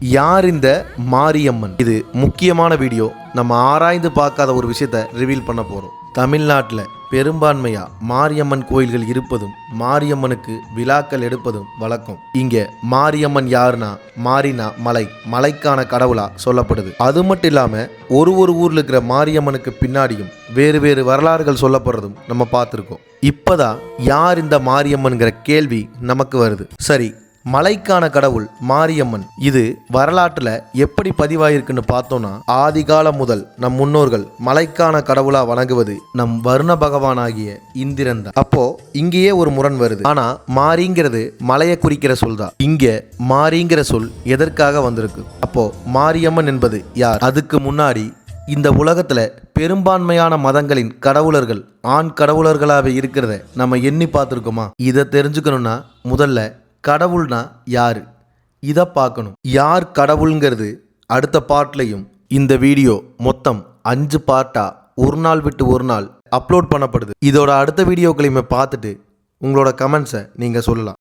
யார் இந்த மாரியம்மன்? இது முக்கியமான வீடியோ. நம்ம ஆராய்ந்து பார்க்காத ஒரு விஷயத்தை ரிவீல் பண்ண போகிறோம். தமிழ்நாட்டில் பெரும்பான்மையா மாரியம்மன் கோயில்கள் இருப்பதும் மாரியம்மனுக்கு விழாக்கள் எடுப்பதும் வழக்கம். இங்க மாரியம்மன் யாருன்னா மாரினா மலை, மலைக்கான கடவுளா சொல்லப்படுது. அது மட்டும் இல்லாம ஒரு ஊர்ல இருக்கிற மாரியம்மனுக்கு பின்னாடியும் வேறு வேறு வரலாறுகள் சொல்லப்படுறதும் நம்ம பார்த்துருக்கோம். இப்பதான் யார் இந்த மாரியம்மன்கிற கேள்வி நமக்கு வருது. சரி, மலைக்கான கடவுள் மாரியம்மன் இது வரலாற்றுல எப்படி பதிவாயிருக்குன்னு பார்த்தோம்னா, ஆதி காலம் முதல் நம் முன்னோர்கள் மலைக்கான கடவுளா வணங்குவது நம் வருண பகவானாகிய இந்திரன் தான். அப்போ இங்கேயே ஒரு முரண் வருது. ஆனா மாரிங்கிறது மலையை குறிக்கிற சொல் தான். இங்க மாரிங்கிற சொல் எதற்காக வந்திருக்கு? அப்போ மாரியம்மன் என்பது யார்? அதுக்கு முன்னாடி இந்த உலகத்துல பெரும்பான்மையான மதங்களின் கடவுளர்கள் ஆண் கடவுளர்களாவே இருக்கிறத நம்ம எண்ணி பார்த்துருக்கோமா? இதை தெரிஞ்சுக்கணும்னா முதல்ல கடவுள்னா யாரு இதை பார்க்கணும். யார் கடவுள்ங்கிறது அடுத்த பார்ட்லையும். இந்த வீடியோ மொத்தம் 5 பார்ட்டா ஒரு நாள் விட்டு ஒரு நாள் அப்லோட் பண்ணப்படுது. இதோட அடுத்த வீடியோக்களையுமே பார்த்துட்டு உங்களோட கமெண்ட்ஸை நீங்கள் சொல்லலாம்.